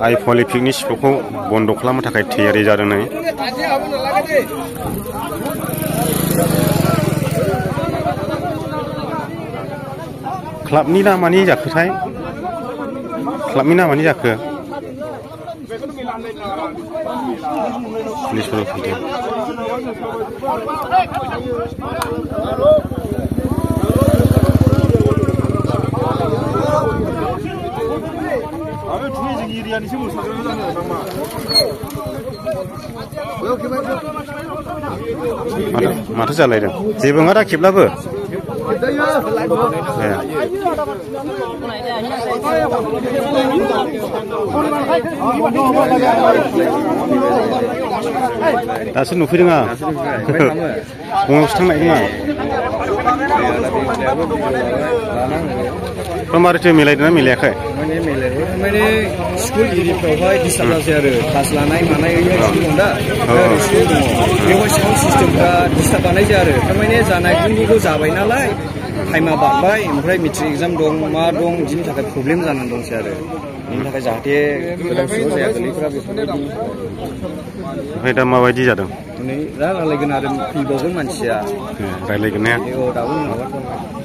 आइ polytechnic स्कुलखौ बन्द' खालामनो थाखाय थियारि जादों नै क्लाबनि नामानि जाखोथाय क्लाबनि नामानि जाखो पुलिसफोर फैदों माथो जालायदों जेबो नङा दा खेबलाबो दासो नुफैदों आं गंयावसो थांनो नागिरदों आं मारैथो मिलायदोंना मिलायाखै माने स्कुल एरियाफ्रावहाय डिस्टार्ब जासै आरो क्लास लानाय मानाय दं दा स्कुल दङ बेवहाय साउन्ड सिस्टेमफ्रा डिस्टार्ब बानाय जाया आरो थारमाने जानायखौ जाबाय नालाय टाइमा बारबाय ओमफ्राय मेट्रिक एग्जाम दं मा दं बिदिनि थाखाय प्रब्लेम जानानै दंसै आरो बेनि थाखाय जाहाथे गोदाव सोराव जाया गोरलैफ्रा बेफोरबायदि ओमफ्राय दा माबायदि जादों दिनै दा रायलायगोन आरो फैबावगोन मानसिया रायलायगोन ने दाबो माबाथ'वाखै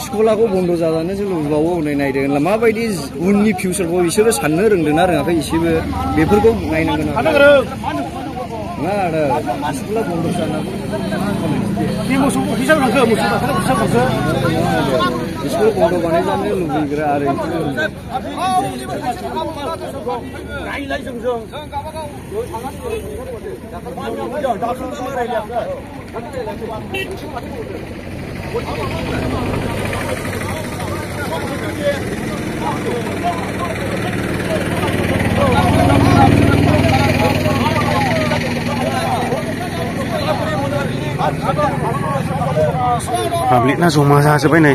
स्कुलाखौ बन्द' जाजानो लुबैबावो हनै नायदों माबायदि उननि फिउचारखौ बिसोरो साननो रोंदों ना रोङाखै एसेबो बेफोरखौ नायनांगोन आरो नङा आरो स्कुला बन्द' जानांगौ स्कुल बन्द' बानायजानो लुबैग्रा आरो पाब्लिकना जमा जाजोब्बाय नै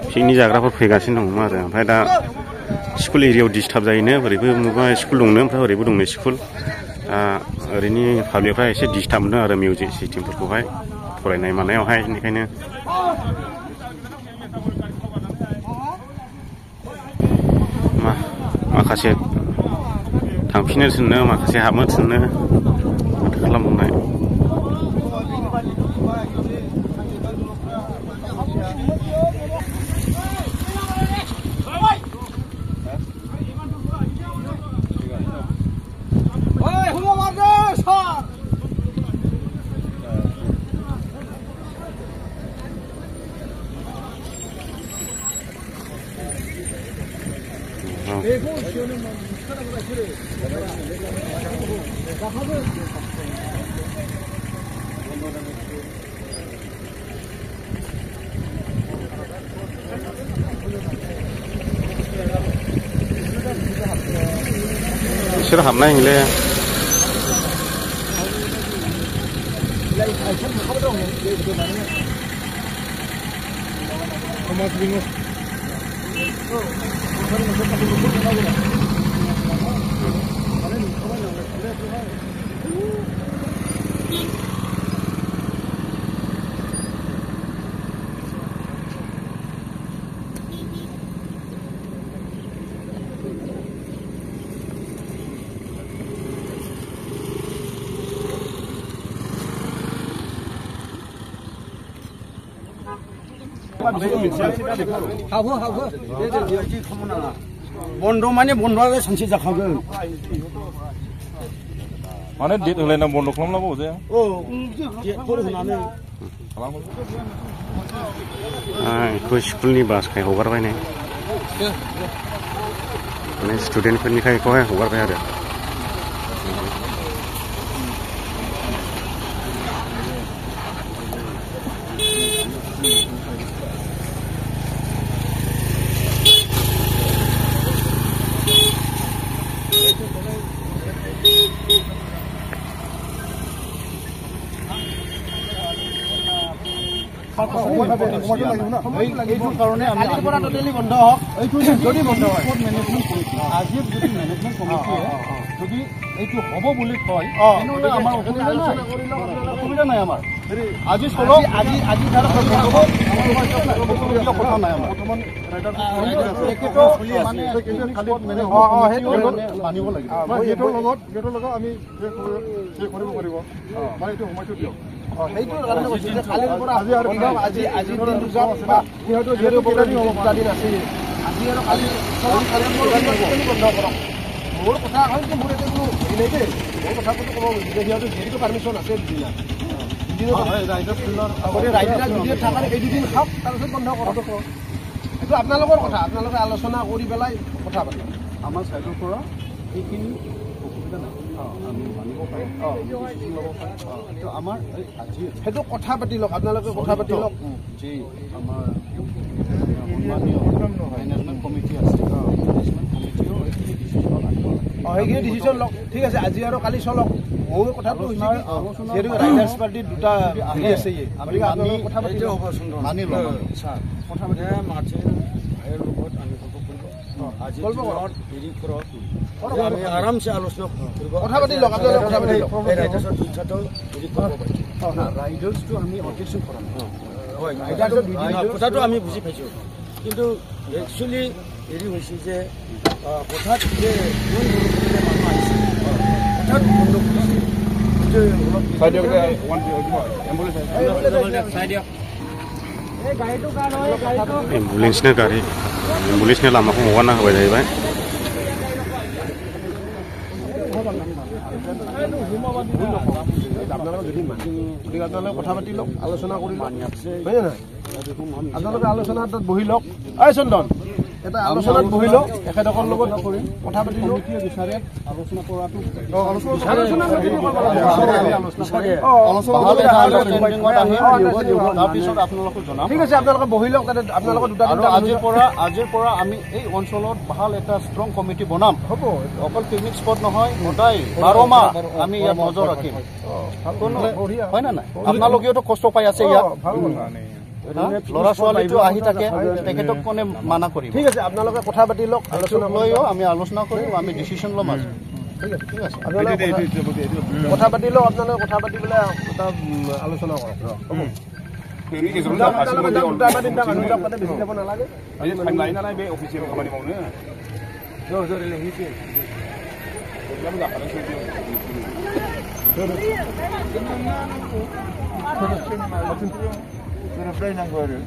पिकनिक जाग्राफोर फैगासिनो दङ आरो ओमफ्राय दा स्कुल एरियायाव डिस्टार्ब जायोनो ओरैबो नुबा स्कुल दंनो ओमफ्राय ओरैबो दंनो स्कुल ओरैनि पाब्लिकफ्रा एसे डिस्टार्ब मोनदों आरो मिउजिक सिस्टेमफोरखौहाय फरायनाय मानायावहाय बेनिखायनो माखासे थांफिनो थिननो माखासे हाबनो थिननो माथो खालामबावनाय बिसोर हाबनाय नंले बन्द माने बन्दआ सानसे जाखागोन माने डेट होलायना बन्द खालामनांगौ जाया डेटफोर होनानै बेखौ स्कुलनि बासखाय हगारबाय ने माने स्टुडेन्टफोरनिखाय बेखौहाय हगारबाय आरो এইটোৰ কাৰণে আমি পৰা টোটেলি বন্ধ হওক এইটো যদি বন্ধ হয় আজি যদি মেনেজমেণ্ট কমিটিয়ে যদি এইটো হ'ব বুলি কয় তেনেহ'লে আমাৰ অসুবিধা নাই আমাৰ আজি চলক আজি ধৰক কথা নাই আমাৰ মানিব লাগিব গেটৰ লগত আমি কৰিব পাৰিব মানে এইটো সময়টো দিয়ক সেইটোৰ কাৰণে কালিৰ পৰা আজি আৰু আজি দিনটো যাওক সিহঁতৰ যিহেতু দিন হ'ব দিন আছে আজি আৰু কালি বন্ধ কৰক মোৰ কথা হ'ল যে মোৰ এইটো এনেই দেই মোৰ কথাটো ক'ব যে সিহঁতৰ যিহেতু পাৰ্মিশ্যন আছে ৰাইডাৰ যদি থাকাৰ এই দুদিন খাওক তাৰপিছত বন্ধ কৰক এইটো আপোনালোকৰ কথা আপোনালোকে আলোচনা কৰি পেলাই কথা পাতক আমাৰ চাইডৰ পৰা এইখিনি অসুবিধা নাই আমি মানিব পাৰিম আমাৰ আজি সেইটো কথা পাতি লওক আপোনালোকে কথা পাতি লওক যি আমাৰ মেনেজমেণ্ট কমিটি আছে সেইখিনি ডিচিশ্যন লওক ঠিক আছে আজি আৰু কালি চলক মোৰ কথাটো যিহেতু ৰাইডাৰ্ছ পাৰ্টিৰ দুটা আহি আছে আমি কথা পাতি মানি লওঁ কথা পাতি আমি আৰামছে আলোচনা কথা পাতি লওক আপোনালোকে কথা পাতি লওক ৰাইডাৰ্ছৰ দুইটাটো ৰাইডাৰ্ছটো আমি অবজেকশ্যন কৰা নাই কথাটো আমি বুজি পাইছোঁ কিন্তু একচুৱেলি হেৰি হৈছে যে হঠাৎ যে মানুহ আহিছে হঠাৎ বন্ধ एम्बुलेन्सनि गारि एम्बुलेन्सनि लामाखौ हगारना होबाय जाहैबाय কথা পাতি লওক আলোচনা কৰি আপোনালোকে আলোচনা তাত বহি লওক এই চন্দন এটা আলোচনাত বহি লওক এখেতকৰ লগত কথা পাতি লওক বিচাৰে আলোচনা কৰাটো ঠিক আছে আপোনালোকে বহি লওক তাতে আপোনালোকৰ দুটা আজিৰ পৰা আমি এই অঞ্চলত ভাল এটা ষ্ট্ৰং কমিটি বনাম হ'ব অকল পিকনিক স্পট নহয় সদায় 12 মাহ আমি ইয়াত নজৰ ৰাখিম হয় না নাই আপোনালোকেওতো কষ্ট পাই আছে ইয়াত ল'ৰা ছোৱালীটো আহি থাকে তেখেতক কোনে মানা কৰিম ঠিক আছে আপোনালোকে কথা পাতি লওক আলোচনা লৈও আমি আলোচনা কৰিম আমি ডিচিশ্যন ল'ম আজি ঠিক আছে কথা পাতি লওক আপোনালোকে কথা পাতি পেলাই এটা আলোচনা কৰক বেছি যাব নালাগে गोरोबलायनांगौ आरो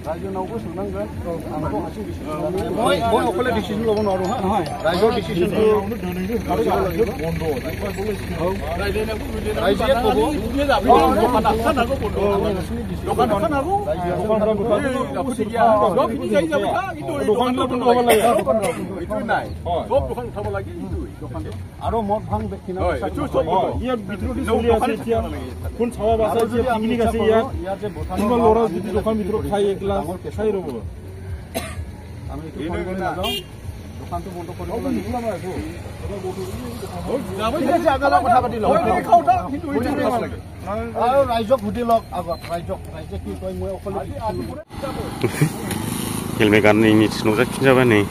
रायजोनावबो सोंनांगोन মই অকলে ডিসিশন ল'ব নোৱাৰো হা ৰাইজৰ ডিসিশনটো বন্ধ ৰাইজে ক'ব দোকান নাগো বন্ধ দোকান নাগো দোকান বন্ধ হ'ব লাগে এইটো নাই সব দোকান উঠাব লাগে আৰু মদ ভাং কিনা ইয়াত ভিতৰতে চলি আছে এতিয়া কোন চাবা আছে যে পিকনিক আছে ইয়াত কোনোবা ল'ৰা যদি দোকান ভিতৰত খাই একলা খাই ৰ'ব আমি দোকানটো বন্ধ কৰিব কথা পাতি লওক আৰু ৰাইজক সুধি লওক আগত ৰাইজে কি কয় মই অকলে हेलमेट गाननायनि नुजाफिनजाबाय नै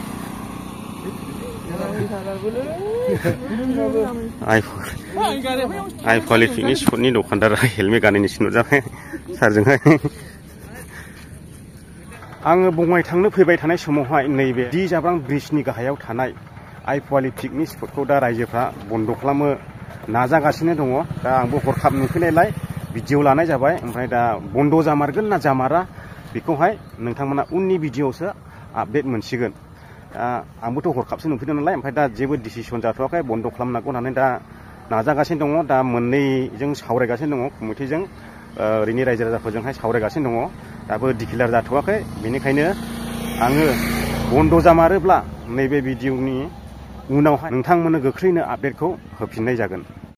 आइ फवालि पिकनिक स्पटनि दखानदारा हेलमेट गाननायनि नुजाबाय सारजोंहाय आङो बङाइ थांनो फैबाय थानाय समावहाय नैबे दि जाब्रां ब्रिजनि गाहायाव थानाय आइ फवालि पिकनिक स्पटखौ दा रायजोफ्रा बन्द खालामनो नाजागासिनो दङ दा आंबो हरखाब नुफैनायलाय भिडिअ लानाय जाबाय ओमफ्राय दा बन्द जामारगोन ना जामारा बेखौहाय नोंथांमोना उननि भिडिअ'आवसो आपडेट मोनसिगोन। आंबोथ' हरखाबसो नुफैदों नालाय, ओमफ्राय दा जेबो डिसिसन जाथ'वाखै बन्द' खालामनांगौ होननानै दा नाजागासिनो दङ। दा मोननैजों सावरायगासिनो दङ, कमिटिजों ओरैनि रायजो राजाफोरजोंहाय सावरायगासिनो दङ। दाबो डिक्लेयार जाथ'वाखै, बेनिखायनो आङो बन्द' जामारोब्ला नैबे भिडिअ'नि उनावहाय नोंथांमोननो गोख्रैनो आपडेटखौ होफिननाय जागोन।